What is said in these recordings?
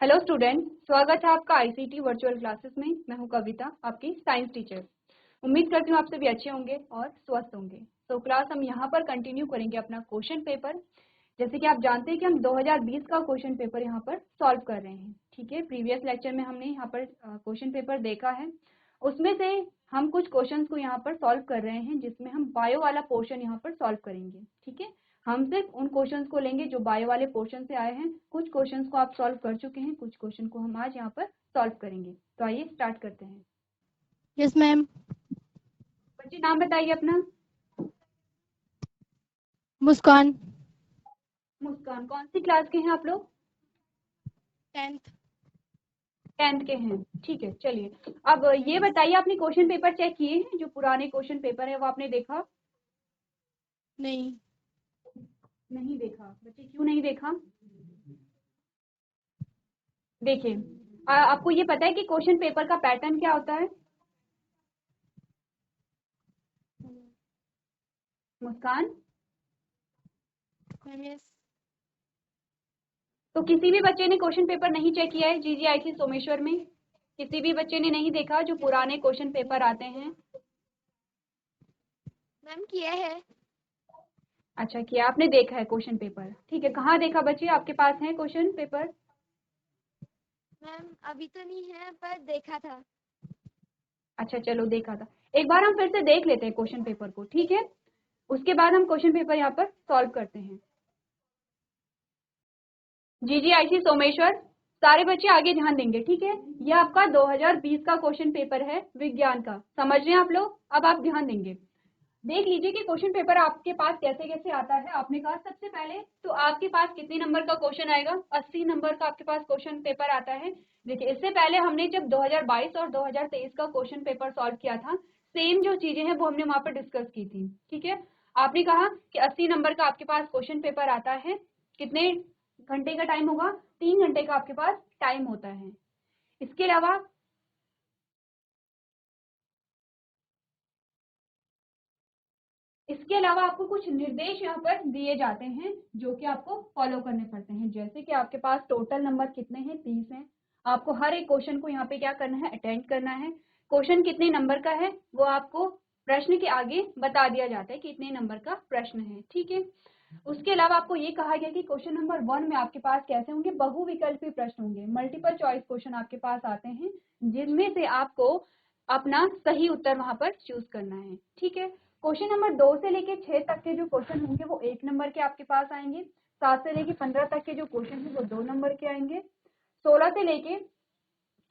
Hello student, स्वागत है आपका आईसीटी वर्चुअल क्लासेस में। मैं हूं कविता, आपकी साइंस टीचर। उम्मीद करती हूँ आप सभी अच्छे होंगे और स्वस्थ होंगे। तो क्लास हम यहाँ पर कंटिन्यू करेंगे अपना क्वेश्चन पेपर। जैसे कि आप जानते हैं कि हम 2020 का क्वेश्चन पेपर यहाँ पर सॉल्व कर रहे हैं। ठीक है, प्रीवियस लेक्चर में हमने यहाँ पर क्वेश्चन पेपर देखा है, उसमें से हम कुछ क्वेश्चंस को यहाँ पर सॉल्व कर रहे हैं जिसमें हम बायो वाला पोर्शन यहाँ पर सॉल्व करेंगे। ठीक है, हम सिर्फ उन क्वेश्चंस को लेंगे जो बायो वाले पोर्शन से आए हैं। कुछ क्वेश्चंस को आप सॉल्व कर चुके हैं, कुछ क्वेश्चन को हम आज यहाँ पर सॉल्व करेंगे। तो आइए स्टार्ट करते हैं। Yes ma'am. बच्चे नाम बताइए अपना। मुस्कान। मुस्कान, कौन सी क्लास के हैं आप लोग? 10th। 10th के हैं। ठीक है, चलिए अब ये बताइए, आपने क्वेश्चन पेपर चेक किए हैं? जो पुराने क्वेश्चन पेपर है वो आपने देखा? नहीं। नहीं देखा। बच्चे क्यों नहीं देखा? देखिए, आपको ये पता है कि क्वेश्चन पेपर का पैटर्न क्या होता है? मुस्कान, यस। तो किसी भी बच्चे ने क्वेश्चन पेपर नहीं चेक किया है जीजीआईसी सोमेश्वर में? किसी भी बच्चे ने नहीं देखा जो पुराने क्वेश्चन पेपर आते हैं? मैम किया है। अच्छा किया, आपने देखा है क्वेश्चन पेपर। ठीक है, कहाँ देखा बच्चे? आपके पास है क्वेश्चन पेपर? मैम अभी तो नहीं है पर देखा था। अच्छा चलो, देखा था। एक बार हम फिर से देख लेते हैं क्वेश्चन पेपर को, ठीक है? उसके बाद हम क्वेश्चन पेपर यहाँ पर सॉल्व करते हैं। जीजीआईसी सोमेश्वर, सारे बच्चे आगे ध्यान देंगे, ठीक है? यह आपका 2020 का क्वेश्चन पेपर है विज्ञान का। समझ रहे हैं आप लोग? अब आप ध्यान देंगे। देख लीजिए कि क्वेश्चन पेपर आपके पास कैसे कैसे आता है। आपने कहा सबसे पहले तो आपके पास कितने नंबर का क्वेश्चन आएगा? 80 नंबर का आपके पास क्वेश्चन पेपर आता है। देखिए, इससे पहले हमने जब 2022 और 2023 का क्वेश्चन पेपर सॉल्व किया था, सेम जो चीजें हैं वो हमने वहां पर डिस्कस की थी। ठीक है, आपने कहा कि 80 नंबर का आपके पास क्वेश्चन पेपर आता है। कितने घंटे का टाइम होगा? 3 घंटे का आपके पास टाइम होता है। इसके अलावा आपको कुछ निर्देश यहाँ पर दिए जाते हैं जो कि आपको फॉलो करने पड़ते हैं। जैसे कि आपके पास टोटल नंबर कितने हैं? 30 हैं। आपको हर एक क्वेश्चन को यहाँ पे क्या करना है? अटेंड करना है। क्वेश्चन कितने नंबर का है वो आपको प्रश्न के आगे बता दिया जाता है कि इतने नंबर का प्रश्न है। ठीक है, उसके अलावा आपको ये कहा गया कि क्वेश्चन नंबर 1 में आपके पास कैसे होंगे? बहुविकल्पी प्रश्न होंगे। मल्टीपल चॉइस क्वेश्चन आपके पास आते हैं जिनमें से आपको अपना सही उत्तर वहां पर चूज करना है। ठीक है, क्वेश्चन नंबर 2 से लेके 6 तक के जो क्वेश्चन होंगे वो 1 नंबर के आपके पास आएंगे। 7 से लेके 15 तक के जो क्वेश्चन है वो 2 नंबर के आएंगे। 16 से लेके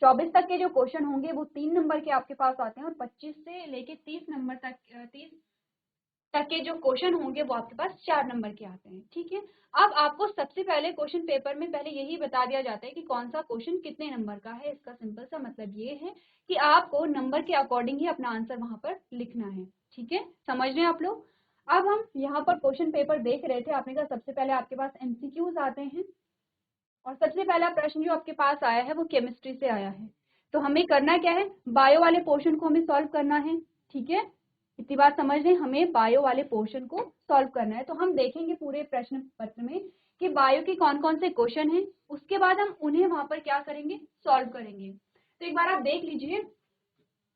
24 तक के जो क्वेश्चन होंगे वो 3 नंबर के आपके पास आते हैं। और 25 से लेके 30 नंबर तक 30 तक के जो क्वेश्चन होंगे वो आपके पास 4 नंबर के आते हैं। ठीक है, अब आपको सबसे पहले क्वेश्चन पेपर में पहले यही बता दिया जाता है कि कौन सा क्वेश्चन कितने नंबर का है। इसका सिंपल सा मतलब ये है कि आपको नंबर के अकॉर्डिंग ही अपना आंसर वहां पर लिखना है। ठीक है, समझ रहे हैं आप लोग? अब हम यहाँ पर क्वेश्चन पेपर देख रहे थे। आपने कहा सबसे पहले आपके पास एमसीक्यूज आते हैं और सबसे पहला प्रश्न जो आपके पास आया है वो केमिस्ट्री से आया है। तो हमें करना क्या है? बायो वाले पोर्शन को हमें सॉल्व करना है। ठीक है, इतनी बात समझ लें, हमें बायो वाले पोर्शन को सॉल्व करना है। तो हम देखेंगे पूरे प्रश्न पत्र में कि बायो के कौन कौन से क्वेश्चन हैं, उसके बाद हम उन्हें वहां पर क्या करेंगे? सॉल्व करेंगे। तो एक बार आप देख लीजिए,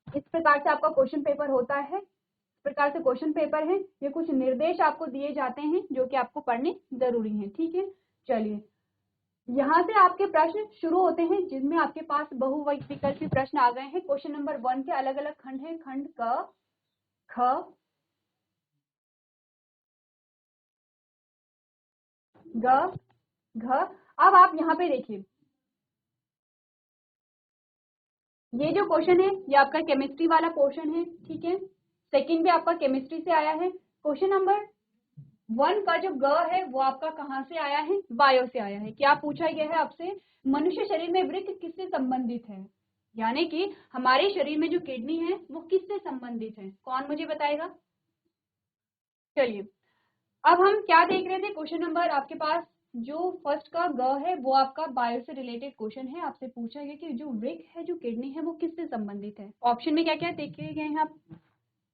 इस प्रकार से आपका क्वेश्चन पेपर होता है। इस प्रकार से क्वेश्चन पेपर है। ये कुछ निर्देश आपको दिए जाते हैं जो कि आपको पढ़ने जरूरी है। ठीक है, चलिए यहाँ से आपके प्रश्न शुरू होते हैं जिनमें आपके पास बहुविकल्पी प्रश्न आ गए हैं। क्वेश्चन नंबर 1 के अलग अलग खंड हैं। खंड क, ख, ग, घ। अब आप यहाँ पे देखिए, ये जो क्वेश्चन है ये आपका केमिस्ट्री वाला पोर्शन है। ठीक है, सेकंड भी आपका केमिस्ट्री से आया है। क्वेश्चन नंबर 1 का जो ग है वो आपका कहाँ से आया है? बायो से आया है। क्या पूछा गया है आपसे? मनुष्य शरीर में वृक्क किससे संबंधित है? यानी कि हमारे शरीर में जो किडनी है वो किससे संबंधित है? कौन मुझे बताएगा? चलिए, अब हम क्या देख रहे थे? क्वेश्चन नंबर आपके पास जो फर्स्ट का ग है वो आपका बायो से रिलेटेड क्वेश्चन है। आपसे पूछा गया कि जो वृक्क है, जो किडनी है, वो किससे संबंधित है? ऑप्शन में क्या क्या देखे गए हैं आप?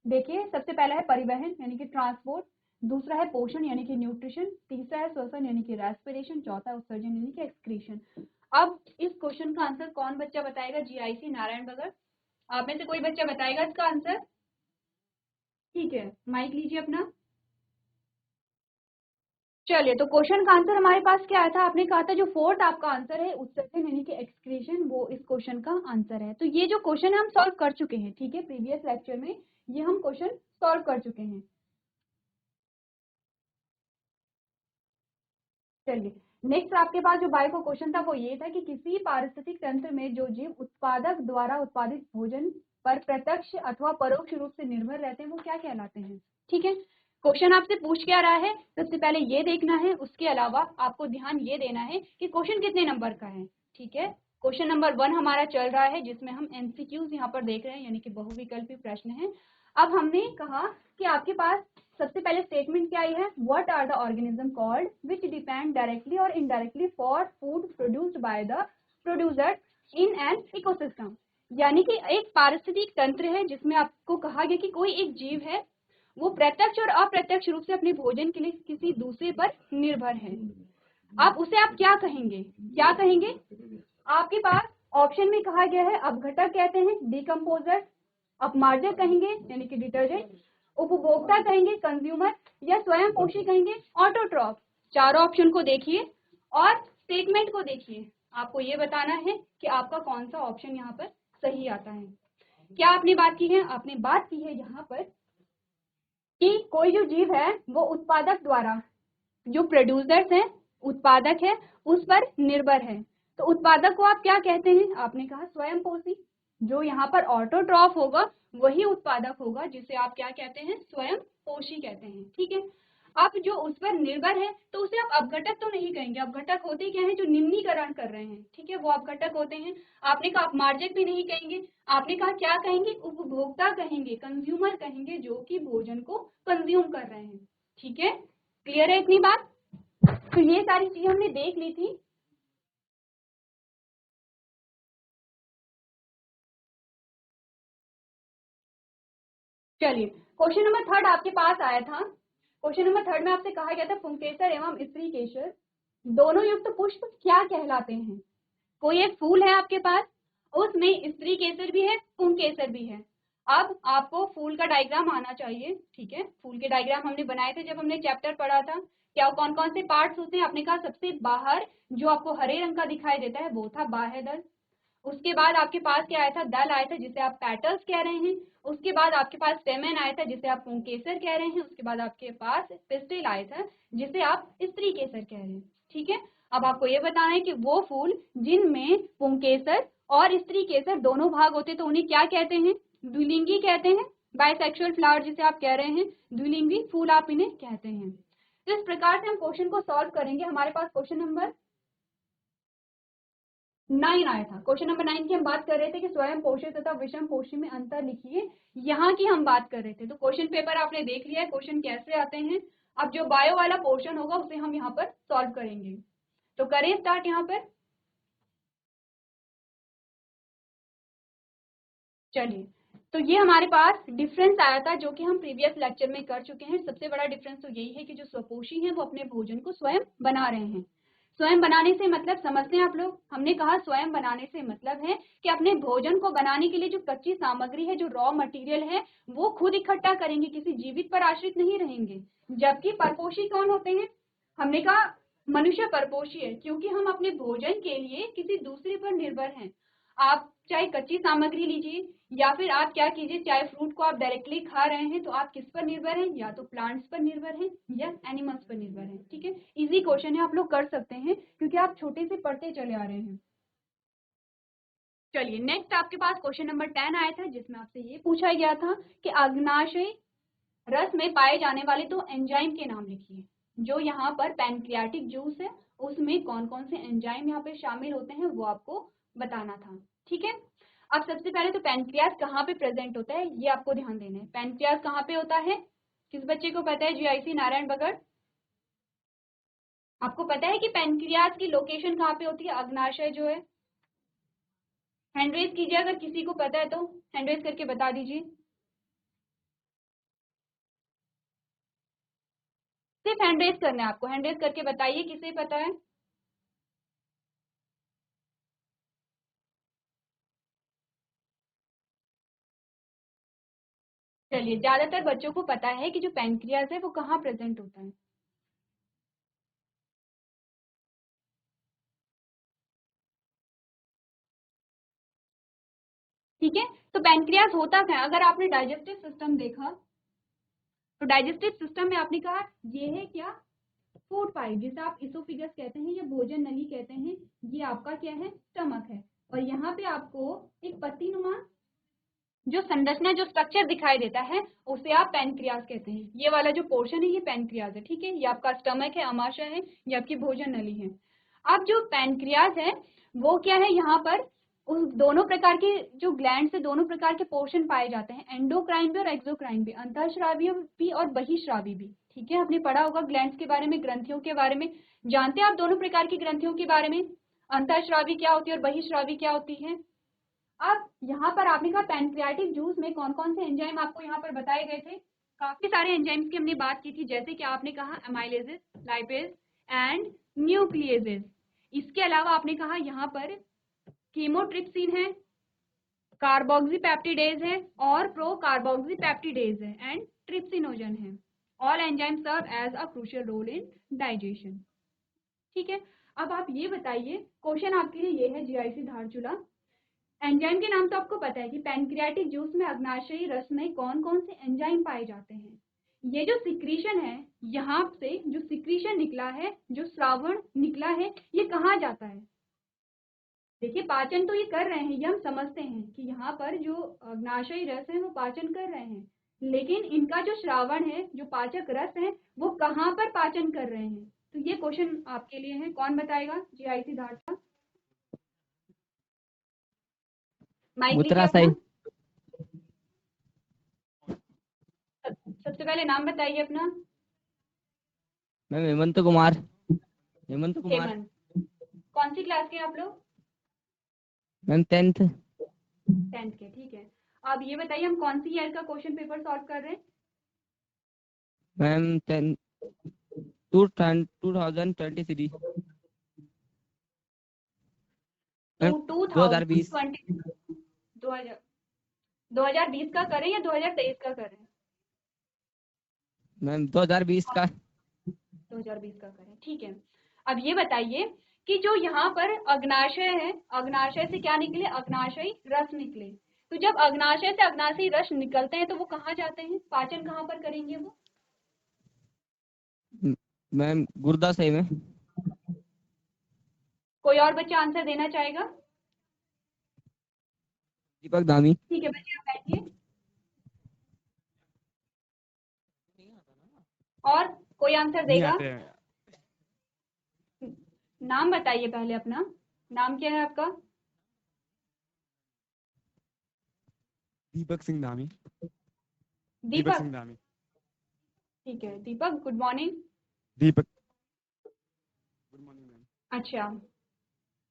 देखिए, सबसे पहला है परिवहन यानी कि ट्रांसपोर्ट, दूसरा है पोषण यानी कि न्यूट्रिशन, तीसरा है श्वसन यानी कि रेस्पिरेशन, चौथा है उत्सर्जन यानी कि एक्सक्रीशन। अब इस क्वेश्चन का आंसर कौन बच्चा बताएगा? जीआईसी नारायण बगड़, आप में से कोई बच्चा बताएगा इसका आंसर? ठीक है, माइक लीजिए अपना। चलिए, तो क्वेश्चन का आंसर हमारे पास क्या आया था? आपने कहा था जो फोर्थ आपका आंसर है उत्सर्जन यानी कि एक्सक्रीशन, वो इस क्वेश्चन का आंसर है। तो ये जो क्वेश्चन है हम सॉल्व कर चुके हैं, ठीक है, प्रीवियस लेक्चर में ये हम क्वेश्चन सॉल्व कर चुके हैं। चलिए, नेक्स्ट आपके पास जो बायो का क्वेश्चन था वो ये था कि किसी पारिस्थितिक तंत्र में जो जीव उत्पादक द्वारा उत्पादित भोजन पर प्रत्यक्ष अथवा परोक्ष रूप से निर्भर रहते हैं वो क्या कहलाते हैं? ठीक है, क्वेश्चन आपसे पूछ क्या रहा है, सबसे पहले ये देखना है, उसके अलावा आपको ध्यान ये देना है कि क्वेश्चन कितने नंबर का है। ठीक है, क्वेश्चन नंबर 1 हमारा चल रहा है जिसमें हम एमसीक्यूज यहाँ पर देख रहे हैं, यानी कि बहुविकल्पी प्रश्न है। अब हमने कहा कि आपके पास सबसे पहले स्टेटमेंट क्या आई है? What are the organism called which depend directly or indirectly for food produced by the producer in an ecosystem. यानी कि एक पारिस्थितिक तंत्र है जिसमें आपको कहा गया कि कोई एक जीव है वो प्रत्यक्ष और अप्रत्यक्ष रूप से अपने भोजन के लिए किसी दूसरे पर निर्भर है। आप उसे आप क्या कहेंगे? क्या कहेंगे? आपके पास ऑप्शन में कहा गया है अपघटक कहते हैं, डिकम्पोजर, अपमार्जक कहेंगे यानी कि डिटर्जेंट, उपभोक्ता कहेंगे कंज्यूमर, या स्वयं पोषी कहेंगे ऑटोट्रॉफ। चारों ऑप्शन को देखिए और स्टेटमेंट को देखिए, आपको ये बताना है कि आपका कौन सा ऑप्शन यहाँ पर सही आता है। क्या आपने बात की है? आपने बात की है यहाँ पर कि कोई जो जीव है वो उत्पादक द्वारा, जो प्रोड्यूसर्स हैं, उत्पादक है, उस पर निर्भर है। तो उत्पादक को आप क्या कहते हैं? आपने कहा स्वयं पोषी। जो यहाँ पर ऑटोट्रॉफ होगा वही उत्पादक होगा जिसे आप क्या कहते हैं? स्वयं पोषी कहते हैं। ठीक है, अब जो उस पर निर्भर है तो उसे आप अपघटक तो नहीं कहेंगे। अपघटक होते क्या है? जो निम्नीकरण कर रहे हैं, ठीक है, वो अपघटक होते हैं। आपने कहा अपमार्जक भी नहीं कहेंगे, आपने कहा क्या कहेंगे? उपभोक्ता कहेंगे, कंज्यूमर कहेंगे, जो कि भोजन को कंज्यूम कर रहे हैं। ठीक है, क्लियर है इतनी बात? तो ये सारी चीजें हमने देख ली थी। चलिए, क्वेश्चन नंबर 3 आपके पास आया था। क्वेश्चन नंबर 3 में आपसे कहा गया था पुंकेसर एवं स्त्री केसर दोनों युक्त पुष्प क्या कहलाते हैं? कोई एक फूल है आपके पास, उसमें स्त्री केसर भी है, पुंकेसर भी है। अब आपको फूल का डायग्राम आना चाहिए। ठीक है, फूल के डायग्राम हमने बनाए थे जब हमने चैप्टर पढ़ा था। क्या कौन कौन से पार्ट्स होते हैं? आपने कहा सबसे बाहर जो आपको हरे रंग का दिखाई देता है वो था बाह्य दल। उसके बाद आपके पास क्या आया था? दल आया था जिसे आप पेटल्स कह रहे हैं। उसके बाद आपके पास स्टेमेन आया था जिसे आप पुंकेसर कह रहे हैं। उसके बाद आपके पास पिस्टिल आया था जिसे आप स्त्री केसर कह रहे हैं। ठीक है, अब आपको ये बताना है कि वो फूल जिनमें पुंकेसर और स्त्री केसर दोनों भाग होते तो उन्हें क्या कहते हैं? द्विलिंगी कहते हैं। बाइसेक्सुअल फ्लावर जिसे आप कह रहे हैं, द्विलिंगी फूल आप इन्हें कहते हैं। तो इस प्रकार से हम क्वेश्चन को सॉल्व करेंगे। हमारे पास क्वेश्चन नंबर 9 आया था। क्वेश्चन नंबर 9 की हम बात कर रहे थे कि स्वयं पोषी तथा विषम पोषी में अंतर लिखिए, यहाँ की हम बात कर रहे थे। तो क्वेश्चन पेपर आपने देख लिया है, क्वेश्चन कैसे आते हैं। अब जो बायो वाला पोर्शन होगा उसे हम यहाँ पर सॉल्व करेंगे। तो करें स्टार्ट यहाँ पर। चलिए, तो ये हमारे पास डिफरेंस आया था जो कि हम प्रीवियस लेक्चर में कर चुके हैं। सबसे बड़ा डिफरेंस तो यही है कि जो स्वपोषी हैं वो अपने भोजन को स्वयं बना रहे हैं। स्वयं बनाने से मतलब समझते हैं आप लोग? हमने कहा स्वयं बनाने से मतलब है कि अपने भोजन को बनाने के लिए जो कच्ची सामग्री है, जो रॉ मटेरियल है, वो खुद इकट्ठा करेंगे, किसी जीवित पर आश्रित नहीं रहेंगे। जबकि परपोषी कौन होते हैं? हमने कहा मनुष्य परपोषी है क्योंकि हम अपने भोजन के लिए किसी दूसरे पर निर्भर हैं। आप चाहे कच्ची सामग्री लीजिए या फिर आप क्या कीजिए, चाहे फ्रूट को आप डायरेक्टली खा रहे हैं तो आप किस पर निर्भर हैं? या तो प्लांट्स पर निर्भर हैं या एनिमल्स पर निर्भर हैं। ठीक है, इजी क्वेश्चन है, आप लोग कर सकते हैं क्योंकि आप छोटे से पढ़ते चले आ रहे हैं। चलिए, नेक्स्ट आपके पास क्वेश्चन नंबर 10 आया था जिसमें आपसे ये पूछा गया था कि अग्नाशय रस में पाए जाने वाले दो एंजाइम के नाम लिखिए। जो यहाँ पर पैनक्रियाटिक जूस है उसमें कौन कौन से एंजाइम यहाँ पे शामिल होते हैं वो आपको बताना था। ठीक है, अब सबसे पहले तो पैनक्रियास कहाँ पे प्रेजेंट होता है ये आपको ध्यान देना है। पैनक्रियास कहाँ पे होता है? किस बच्चे को पता है? जीआईसी नारायण बगड़, आपको पता है कि पैनक्रियास की लोकेशन कहाँ पे होती है? अग्नाशय जो है, हैंड रेज कीजिए अगर किसी को पता है तो, हैंड रेज करके बता दीजिए। सिर्फ हैंड रेज करना है आपको, हैंड रेज करके बताइए किसे पता है। चलिए, ज्यादातर बच्चों को पता है कि जो पैनक्रियाज है वो कहाँ प्रेजेंट होता है। ठीक है, तो पैनक्रियाज होता क्या है? अगर आपने डाइजेस्टिव सिस्टम देखा तो डाइजेस्टिव सिस्टम में आपने कहा ये है क्या, फूड पाइप, जिसे आप इसोफिगस कहते हैं या भोजन नली कहते हैं, ये आपका क्या है, स्टमक है। और यहाँ पे आपको एक पत्तीनुमा जो संरचना, जो स्ट्रक्चर दिखाई देता है, उसे आप पैनक्रियाज कहते हैं। ये वाला जो पोर्शन है ये पैनक्रियाज है। ठीक है, ये आपका स्टमक है, अमाशय है, ये आपकी भोजन नली है। अब जो पैनक्रियाज है वो क्या है, यहाँ पर उस दोनों प्रकार के जो ग्लैंड से दोनों प्रकार के पोर्शन पाए जाते हैं, एंडोक्राइन भी और एक्सोक्राइन भी, अंतःस्रावी भी और बहिस्रावी भी। ठीक है, आपने पढ़ा होगा ग्लैंड्स के बारे में, ग्रंथियों के बारे में। जानते हैं आप दोनों प्रकार की ग्रंथियों के बारे में, अंतःस्रावी क्या होती है और बहिस्रावी क्या होती है? अब यहाँ पर आपने कहा पैनक्रियाटिक जूस में कौन कौन से एंजाइम आपको यहाँ पर बताए गए थे? काफी सारे एंजाइम्स की हमने बात की थी, जैसे कि आपने कहा अमाइलेजेस, लाइपेज एंड न्यूक्लियेजेस। इसके अलावा आपने कहा यहाँ पर कीमोट्रिप्सिन है, कार्बोक्सीपेप्टिडेज है और प्रोकार्बोक्सीपेप्टिडेज है एंड ट्रिप्सिनोजन है। All enzyme serve as a crucial role in digestion. ठीक है, अब आप ये बताइए, क्वेश्चन आपके लिए ये है जीआईसी धारचूला। एंजाइम के नाम तो आपको पता है कि पैनक्रियाटिक जूस में अग्नाशयी रस में कौन कौन से एंजाइम पाए जाते हैं। ये जो सिक्रीशन है, यहाँ से जो सिक्रीशन निकला है, जो श्रावण निकला है, ये कहाँ जाता है? देखिए, पाचन तो ये कर रहे हैं, ये हम समझते हैं कि यहाँ पर जो अग्नाशयी रस है वो पाचन कर रहे हैं, लेकिन इनका जो श्रावण है, जो पाचक रस है, वो कहाँ पर पाचन कर रहे हैं? तो ये क्वेश्चन आपके लिए है, कौन बताएगा जीआईसी धारचूला? माइक लीजिए अपना। मूत्राशय। सबसे पहले नाम बताइए अपना। मैम हेमंत कुमार। हेमंत कुमार। हेमंत, कौन सी क्लास के हैं आप लोग? Ma'am 10th। 10th के, ठीक है। अब ये बताइए, हम कौन सी ईयर का क्वेश्चन पेपर सॉल्व कर रहे हैं? मैम 10 2023। मैम 2020। 2020, 2020 का करें या 2023 का करें? मैम 2020 का। 2020 का करें, ठीक है। अब ये बताइए कि जो यहाँ पर अग्नाशय है, अग्नाशय से क्या निकले, अग्नाशयी रस निकले। तो जब अग्नाशय से अग्नाशयी रस निकलते हैं तो वो कहाँ जाते हैं, पाचन कहाँ पर करेंगे वो? मैम गुर्दाशय में। कोई और बच्चा आंसर देना चाहेगा? दीपक धामी। ठीक है बच्चे, आप बैठिए। और कोई आंसर नहीं देगा? आते हैं। नाम बताइए पहले अपना, नाम क्या है आपका? दीपक सिंह धामी। दीपक, सिंह धामी। ठीक है दीपक, गुड मॉर्निंग। दीपक, गुड मॉर्निंग मैम। अच्छा,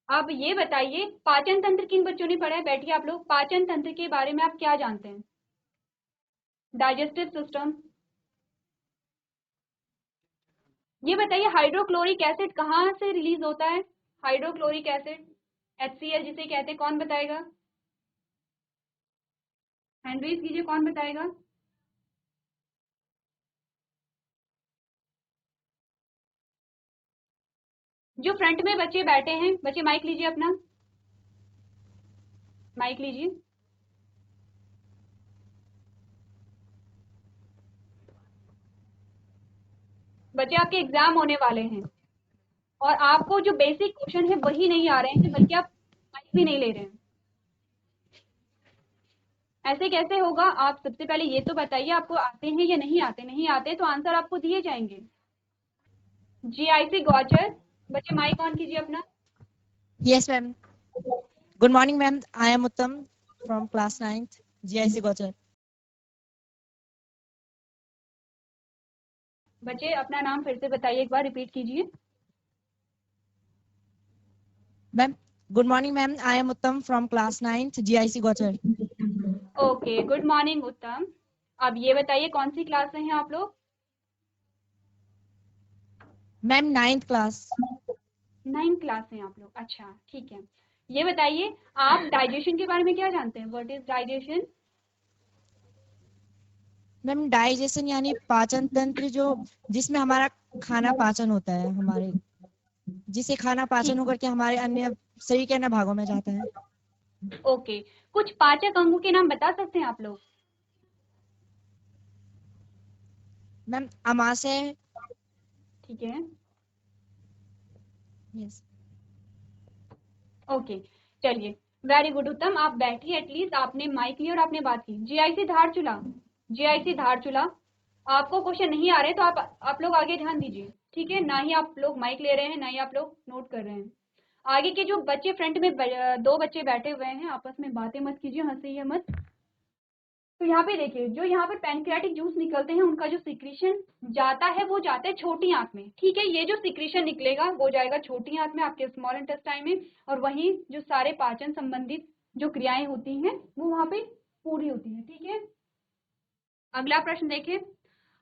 अब ये बताइए, पाचन तंत्र किन बच्चों ने पढ़ा है? बैठिए आप लोग। पाचन तंत्र के बारे में आप क्या जानते हैं? Digestive system. ये बताइए, हाइड्रोक्लोरिक एसिड कहाँ से रिलीज होता है? हाइड्रोक्लोरिक एसिड, HCl जिसे कहते हैं, कौन बताएगा? हैंड रेज कीजिए, कौन बताएगा? जो फ्रंट में बच्चे बैठे हैं, बच्चे माइक लीजिए अपना, माइक लीजिए। बच्चे, आपके एग्जाम होने वाले हैं और आपको जो बेसिक क्वेश्चन है वही नहीं आ रहे हैं, बल्कि आप माइक भी नहीं ले रहे हैं। ऐसे कैसे होगा? आप सबसे पहले ये तो बताइए, आपको आते हैं या नहीं आते? नहीं आते तो आंसर आपको दिए जाएंगे। जीआईसी गौचर, बच्चे माइक ऑन कीजिए अपना। Yes, ma'am. Good morning, ma'am. I am Uttam from class 9th, GIC Gochar. बच्चे, अपना नाम फिर से बताइए, एक बार रिपीट कीजिए। Ma'am, good morning, ma'am. I am Uttam from class 9th, GIC Gochar. Okay, good morning उत्तम। अब ये बताइए, कौन सी क्लास में हैं आप लोग? Ma'am, 9th class. 9th class में आप लोग, अच्छा ठीक है। ये बताइए, आप डाइजेशन के बारे में क्या जानते हैं? What is digestion? Ma'am digestion यानी पाचन तंत्र, जो जिसमें हमारा खाना पाचन होता है, हमारे जिसे खाना पाचन होकर के हमारे अन्य शरीर के अन्य भागों में जाता है। ओके, कुछ पाचक अंगों के नाम बता सकते हैं आप लोग? मैम आमाशय। ठीक है, यस। ओके, चलिए, वेरी गुड उत्तम। आप बैठिए, एटलीस्ट आपने माइक लिया और आपने बात की। जीआईसी धारचूला, जीआईसी धारचूला, आपको क्वेश्चन नहीं आ रहे तो आप लोग आगे ध्यान दीजिए, ठीक है? ना ही आप लोग माइक ले रहे हैं, ना ही आप लोग नोट कर रहे हैं। आगे के जो बच्चे फ्रंट में दो बच्चे बैठे हुए हैं, आपस में बातें मत कीजिए, हंसिए मत। तो यहाँ पे देखिए, जो यहाँ पर पैनक्रियाटिक जूस निकलते हैं, उनका जो सिक्रीशन जाता है वो जाता है छोटी आंत में, ठीक है? ये जो सिक्रीशन निकलेगा वो जाएगा छोटी आंत में, आपके स्मॉल इंटेस्टाइन में, और वहीं जो सारे पाचन संबंधित जो क्रियाएं होती हैं वो वहां पे पूरी होती है, ठीक है? अगला प्रश्न देखें,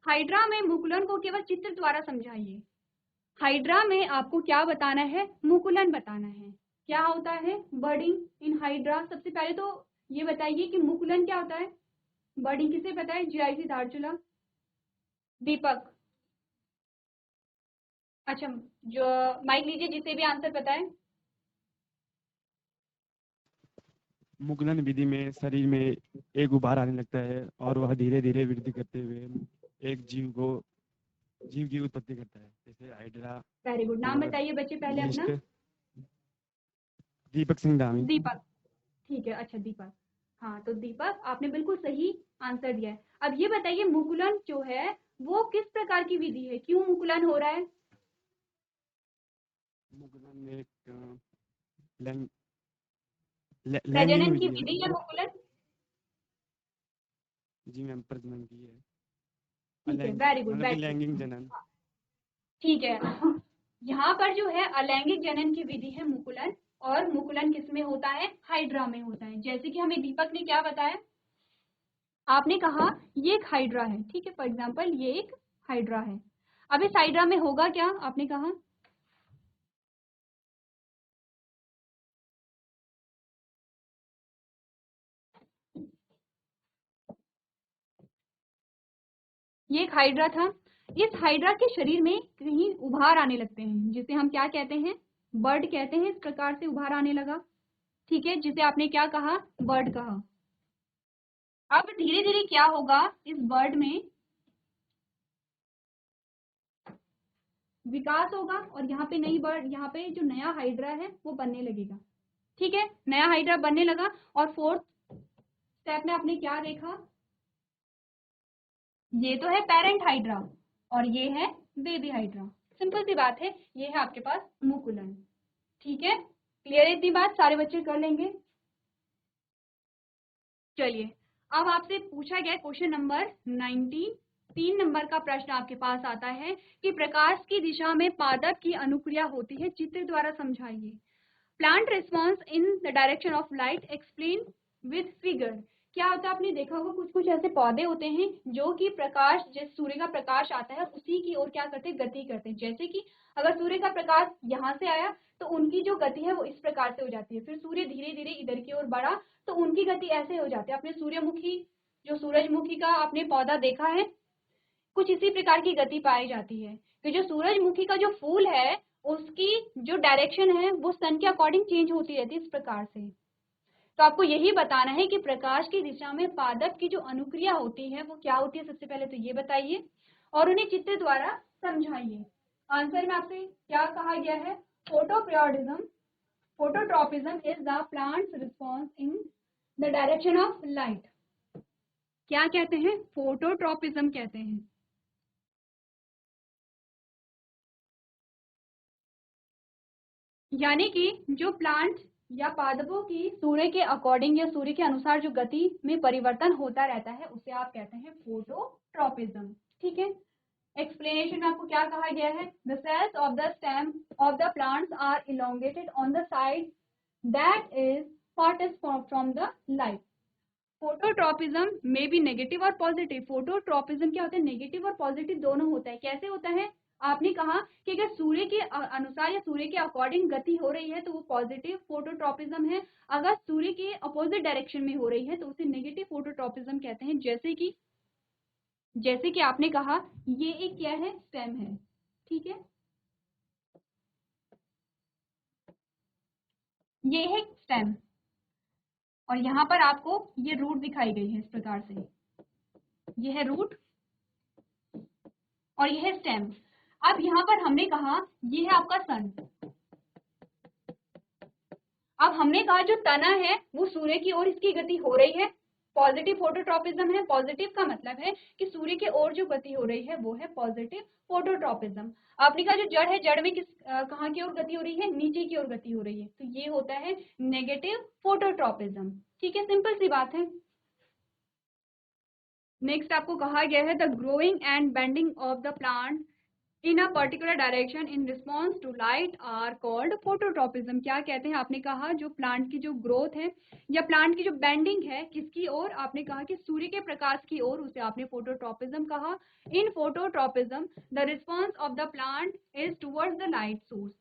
हाइड्रा में मुकुलन को केवल चित्र द्वारा समझाइए। हाइड्रा में आपको क्या बताना है? मुकुलन बताना है। क्या होता है बर्डिंग इन हाइड्रा? सबसे पहले तो ये बताइए कि मुकुलन क्या होता है? बर्डिंग किसे पता है? जीआईसी धारचूला, दीपक। अच्छा, जो माइक लीजिए, जिसे भी आंसर पता है। मुकुलन विधि में शरीर में एक उभार आने लगता है और वह धीरे धीरे वृद्धि करते हुए एक जीव की उत्पत्ति करता है, जैसे हाइड्रा। वेरी गुड, नाम बताइए बच्चे पहले अपना। यीस्ट। दीपक सिंह धामी। दीपक, ठीक है, अच्छा दीपक। हाँ, तो दीपक आपने बिल्कुल सही आंसर दिया है। अब ये बताइए, मुकुलन जो है वो किस प्रकार की विधि है? क्यों मुकुलन हो रहा है? मुकुलन एक लैंगिक प्रजनन की विधि है। विधि है मुकुलन। जी मैम, प्रजनन की है। ठीक है, वेरी गुड, मतलब कि वेरी गुड। लैंगिक जनन। ठीक है, यहाँ पर जो है अलैंगिक जनन की विधि है मुकुलन, और मुकुलन किसमें होता है? हाइड्रा में होता है। जैसे कि हमें दीपक ने क्या बताया, आपने कहा ये एक हाइड्रा है, ठीक है? फॉर एग्जाम्पल ये एक हाइड्रा है। अब इस हाइड्रा में होगा क्या? आपने कहा ये एक हाइड्रा था। इस हाइड्रा के शरीर में कहीं उभार आने लगते हैं, जिसे हम क्या कहते हैं? बर्ड कहते हैं। इस प्रकार से उभार आने लगा, ठीक है? जिसे आपने क्या कहा? बर्ड कहा। अब धीरे धीरे क्या होगा इस बर्ड में? विकास होगा, और यहाँ पे नई बर्ड, यहाँ पे जो नया हाइड्रा है वो बनने लगेगा, ठीक है? नया हाइड्रा बनने लगा, और फोर्थ स्टेप में आपने क्या देखा? ये तो है पेरेंट हाइड्रा, और ये है बेबी हाइड्रा। सिंपल सी बात है, ये है आपके पास मुकुलन, ठीक है? क्लियर है इतनी बात? सारे बच्चे कर लेंगे। चलिए, अब आपसे पूछा गया क्वेश्चन नंबर 19, 3 नंबर का प्रश्न आपके पास आता है कि प्रकाश की दिशा में पादप की अनुक्रिया होती है, चित्र द्वारा समझाइए। Plant response in the direction of light, explain with figure. क्या होता है? आपने देखा होगा कुछ कुछ ऐसे पौधे होते हैं जो कि प्रकाश, जैसे सूर्य का प्रकाश आता है उसी की ओर क्या करते हैं? गति करते हैं। जैसे कि अगर सूर्य का प्रकाश यहाँ से आया तो उनकी जो गति है वो इस प्रकार से हो जाती है, फिर सूर्य धीरे धीरे इधर की ओर बढ़ा तो उनकी गति ऐसे हो जाती है। आपने सूर्यमुखी, जो सूरजमुखी का आपने पौधा देखा है, कुछ इसी प्रकार की गति पाई जाती है। तो जो सूरजमुखी का जो फूल है उसकी जो डायरेक्शन है वो सन के अकॉर्डिंग चेंज होती रहती है इस प्रकार से। तो आपको यही बताना है कि प्रकाश की दिशा में पादप की जो अनुक्रिया होती है वो क्या होती है? सबसे पहले तो ये बताइए और उन्हें चित्र द्वारा समझाइए। आंसर में आपसे क्या कहा गया है? Photoperiodism, phototropism is the plants response in the direction of light. क्या कहते हैं? फोटोट्रॉपिज्म कहते हैं। यानी कि जो प्लांट या पादपों की सूर्य के अकॉर्डिंग या सूर्य के अनुसार जो गति में परिवर्तन होता रहता है उसे आप कहते हैं फोटोट्रॉपिज्म, ठीक है? एक्सप्लेनेशन में आपको क्या कहा गया है? The cells of the stem of the plants are elongated on the side that is farthest from the light. Phototropism में भी नेगेटिव और पॉजिटिव, फोटोट्रॉपिज्म क्या होता है? नेगेटिव और पॉजिटिव दोनों होता है। कैसे होता है? आपने कहा कि अगर सूर्य के अनुसार या सूर्य के अकॉर्डिंग गति हो रही है तो वो पॉजिटिव फोटोट्रॉपिज्म है, अगर सूर्य के अपोजिट डायरेक्शन में हो रही है तो उसे नेगेटिव फोटोट्रॉपिज्म कहते हैं। जैसे कि जैसे कि आपने कहा ये एक क्या है, स्टेम है, ठीक है, ये है स्टेम, और यहाँ पर आपको ये रूट दिखाई गई है इस प्रकार से, ये है रूट और ये है स्टेम। अब यहाँ पर हमने कहा ये है आपका सन। अब हमने कहा जो तना है वो सूर्य की ओर इसकी गति हो रही है, पॉजिटिव फोटोट्रॉपिज्म है। पॉजिटिव का मतलब है कि सूर्य की ओर जो गति हो रही है वो है पॉजिटिव फोटोट्रॉपिज्म। आपने कहा जो जड़ है, जड़ में किस कहाँ की ओर गति हो रही है, नीचे की ओर गति हो रही है, तो ये होता है नेगेटिव फोटोट्रॉपिज्म। ठीक है, सिंपल सी बात है। नेक्स्ट आपको कहा गया है the growing and bending of the plant in a particular direction in response to light are called phototropism. क्या कहते हैं, आपने कहा जो प्लांट की जो ग्रोथ है या प्लांट की जो बेंडिंग है किसकी ओर, आपने कहा कि सूर्य के प्रकाश की ओर, उसे आपने फोटोट्रॉपिज्म कहा। In phototropism the response of the plant is towards the light source.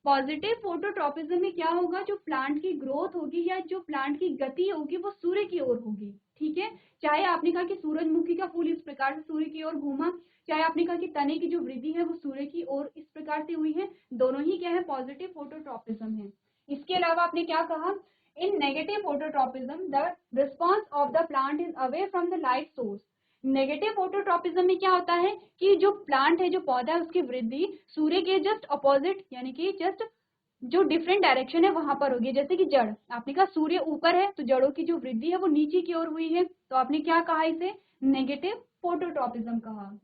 Positive phototropism में क्या होगा, जो प्लांट की ग्रोथ होगी या जो प्लांट की गति होगी वो सूर्य की ओर होगी। ठीक है, चाहे आपने कहा कि सूरजमुखी का फूल इस प्रकार से सूर्य की ओर घूमा, चाहे आपने कहा कि तने की जो वृद्धि है वो सूर्य की ओर इस प्रकार से हुई है, दोनों ही क्या है, पॉजिटिव फोटोट्रॉपिज्म है। इसके अलावा आपने क्या कहा, in negative phototropism the response of the plant is away from the light source. Negative phototropism में क्या होता है कि जो प्लांट है, जो पौधा है, उसकी वृद्धि सूर्य के जस्ट अपोजिट यानी कि जस्ट जो डिफरेंट डायरेक्शन है वहां पर होगी। जैसे कि जड़, आपने कहा सूर्य ऊपर है तो जड़ों की जो वृद्धि है वो नीचे की ओर हुई है, तो आपने क्या कहा, इसे नेगेटिव फोटोट्रॉपिज्म कहा।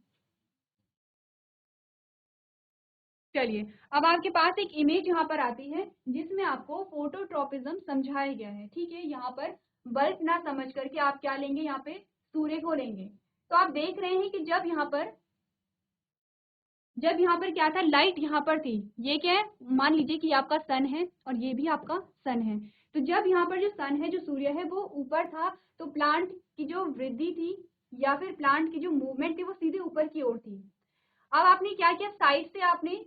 चलिए, अब आपके पास एक इमेज यहाँ पर आती है जिसमें आपको फोटोट्रॉपिज्म समझाया गया है। ठीक है, यहाँ पर बल्ब ना समझ करके आप क्या लेंगे, यहाँ पे सूर्य को लेंगे। तो आप देख रहे हैं कि जब यहाँ पर क्या था, लाइट यहाँ पर थी, ये क्या है, मान लीजिए कि आपका सन है और ये भी आपका सन है। तो जब यहाँ पर जो सन है, जो सूर्य है, वो ऊपर था, तो प्लांट की जो वृद्धि थी या फिर प्लांट की जो मूवमेंट थी वो सीधे ऊपर की ओर थी। अब आपने क्या किया, साइड से आपने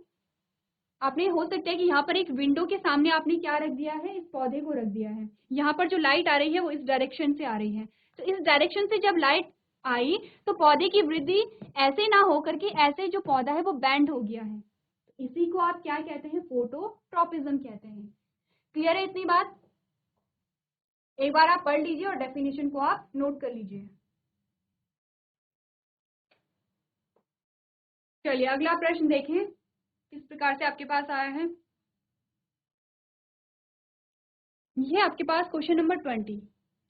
हो सकता है कि यहाँ पर एक विंडो के सामने आपने क्या रख दिया है, इस पौधे को रख दिया है। यहाँ पर जो लाइट आ रही है वो इस डायरेक्शन से आ रही है, तो इस डायरेक्शन से जब लाइट आई तो पौधे की वृद्धि ऐसे ना होकर के ऐसे जो पौधा है वो बैंड हो गया है, इसी को आप क्या कहते हैं, फोटोट्रॉपिज्म कहते हैं। क्लियर है इतनी बात? एक बार आप पढ़ लीजिए और डेफिनेशन को आप नोट कर लीजिए। चलिए अगला प्रश्न देखें किस प्रकार से आपके पास आया है। ये आपके पास क्वेश्चन नंबर 20।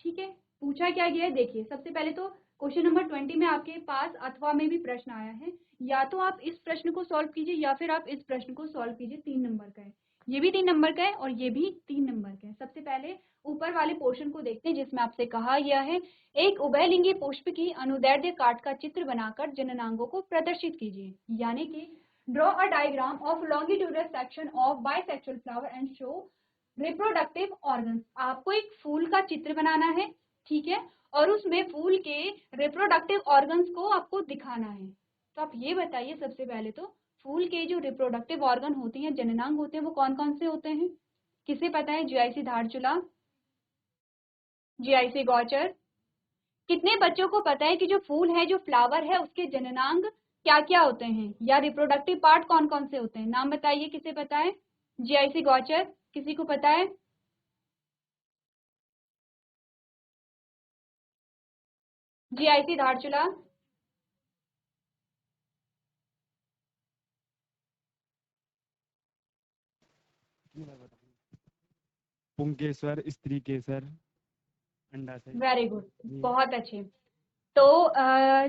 ठीक है, पूछा क्या गया है, देखिए सबसे पहले तो क्वेश्चन नंबर 20 में आपके पास अथवा में भी प्रश्न आया है, या तो आप इस प्रश्न को सॉल्व कीजिए या फिर आप इस प्रश्न को सॉल्व कीजिए। 3 नंबर का है, ये भी 3 नंबर का है और ये भी 3 नंबर का है। सबसे पहले ऊपर वाले पोर्शन को देखते हैं जिसमें आपसे कहा गया है एक उभयलिंगी पुष्प की अनुदैर्ध्य काट का चित्र बनाकर जननांगों को प्रदर्शित कीजिए, यानी कि draw a diagram of longitudinal section of bisexual flower and show reproductive organs. आपको एक फूल का चित्र बनाना है, ठीक है, और उसमें फूल के रिप्रोडक्टिव ऑर्गन्स को आपको दिखाना है। तो आप ये बताइए सबसे पहले तो फूल के जो रिप्रोडक्टिव ऑर्गन होते हैं, जननांग होते हैं, वो कौन कौन से होते हैं, किसे पता है? GIC Dharchula, GIC Gauchar. कितने बच्चों को पता है कि जो फूल है, जो फ्लावर है, उसके जननांग क्या क्या होते हैं या रिप्रोडक्टिव पार्ट कौन कौन से होते हैं? नाम बताइए, किसे पता है? जीआईसी गौचर, किसी को पता है? जीआईसी धारचूला, पुंकेसर, स्त्री केसर, अंडाशय। वेरी गुड, बहुत अच्छे। तो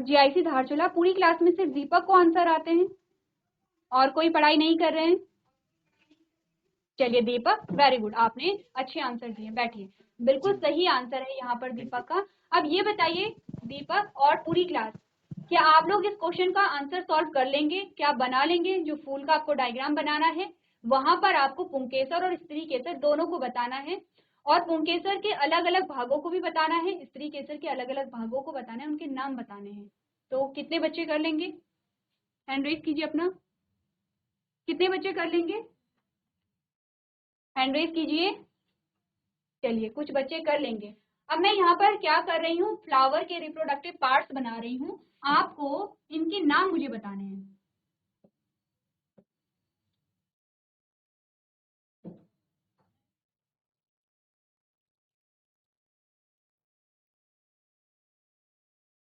जीआईसी धारचूला, पूरी क्लास में सिर्फ दीपक को आंसर आते हैं और कोई पढ़ाई नहीं कर रहे हैं? चलिए दीपक, वेरी गुड, आपने अच्छे आंसर दिए, बैठिए। बिल्कुल सही आंसर है यहाँ पर दीपक का। अब ये बताइए दीपक और पूरी क्लास, क्या आप लोग इस क्वेश्चन का आंसर सॉल्व कर लेंगे? क्या बना लेंगे? जो फूल का आपको डायग्राम बनाना है वहां पर आपको पुंकेसर और स्त्री केसर दोनों को बताना है, और पुंकेसर के अलग अलग भागों को भी बताना है, स्त्री केसर के अलग अलग भागों को बताना है, उनके नाम बताने हैं। तो कितने बच्चे कर लेंगे? हैंड रेज कीजिए अपना, कितने बच्चे कर लेंगे? हैंड रेज कीजिए। चलिए कुछ बच्चे कर लेंगे। अब मैं यहाँ पर क्या कर रही हूँ, फ्लावर के रिप्रोडक्टिव पार्ट्स बना रही हूँ। आपको इनके नाम मुझे बताने हैं।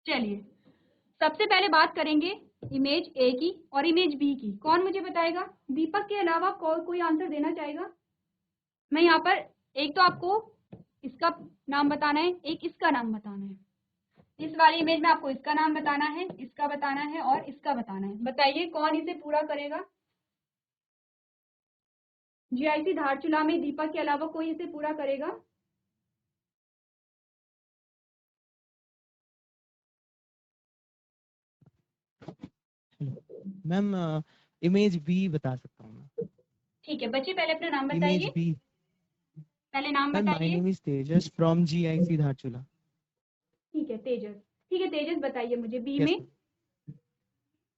चलिए सबसे पहले बात करेंगे इमेज ए की और इमेज बी की। कौन मुझे बताएगा? दीपक के अलावा कोई आंसर देना चाहेगा? मैं यहाँ पर एक तो आपको इसका नाम बताना है, एक इसका नाम बताना है। इस वाली इमेज में आपको इसका नाम बताना है, इसका बताना है और इसका बताना है। बताइए कौन इसे पूरा करेगा? जीआईसी धारचूला में दीपक के अलावा कोई इसे पूरा करेगा? मैम इमेज बी बता सकता हूँ मैं। ठीक है बच्चे पहले अपना नाम इमेज बताइए। बी। पहले नाम मैम माय बताइए। Name is Tejas from GIC Dharchula. ठीक है तेजस। ठीक है तेजस बताइए मुझे बी Yes, में। ma'am.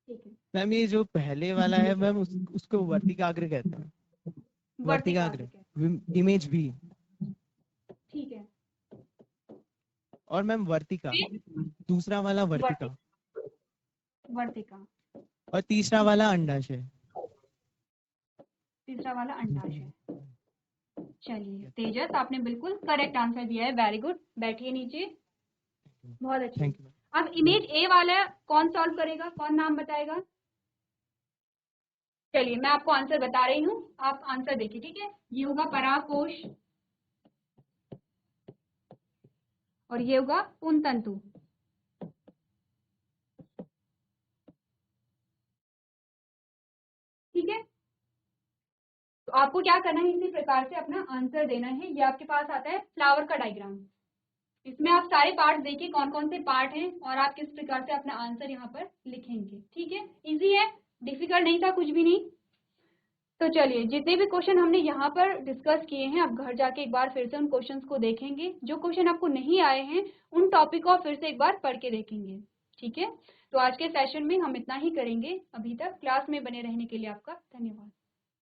ठीक है मैम ये जो पहले वाला है मैम उसको वर्तिकाग्र कहते हैं। वर्तिकाग्र इमेज बी। ठीक है और मैम वर्तिका फिर दूसरा वाला वर्तिका वर्तिका, और तीसरा वाला अंडाशय। तीसरा वाला अंडाशय। चलिए तेजस आपने बिल्कुल करेक्ट आंसर दिया है, वेरी गुड। बैठिए नीचे, बहुत अच्छे। Thank you. अब इमेज ए वाला कौन सॉल्व करेगा, कौन नाम बताएगा? चलिए मैं आपको आंसर बता रही हूँ, आप आंसर देखिए। ठीक है, ये होगा परागकोश और ये होगा पुंतंतु। ठीक है, तो आपको क्या करना है, इसी प्रकार से अपना आंसर देना है। ये आपके पास आता है फ्लावर का डायग्राम। इसमें आप सारे पार्ट देखिए कौन कौन से पार्ट हैं और आप किस प्रकार से अपना आंसर यहाँ पर लिखेंगे। ठीक है, इजी है, डिफिकल्ट नहीं था कुछ भी नहीं। तो चलिए जितने भी क्वेश्चन हमने यहाँ पर डिस्कस किए हैं, आप घर जाके एक बार फिर से उन क्वेश्चंस को देखेंगे। जो क्वेश्चन आपको नहीं आए हैं उन टॉपिक को फिर से एक बार पढ़ के देखेंगे। ठीक है, तो आज के सेशन में हम इतना ही करेंगे। अभी तक क्लास में बने रहने के लिए आपका धन्यवाद।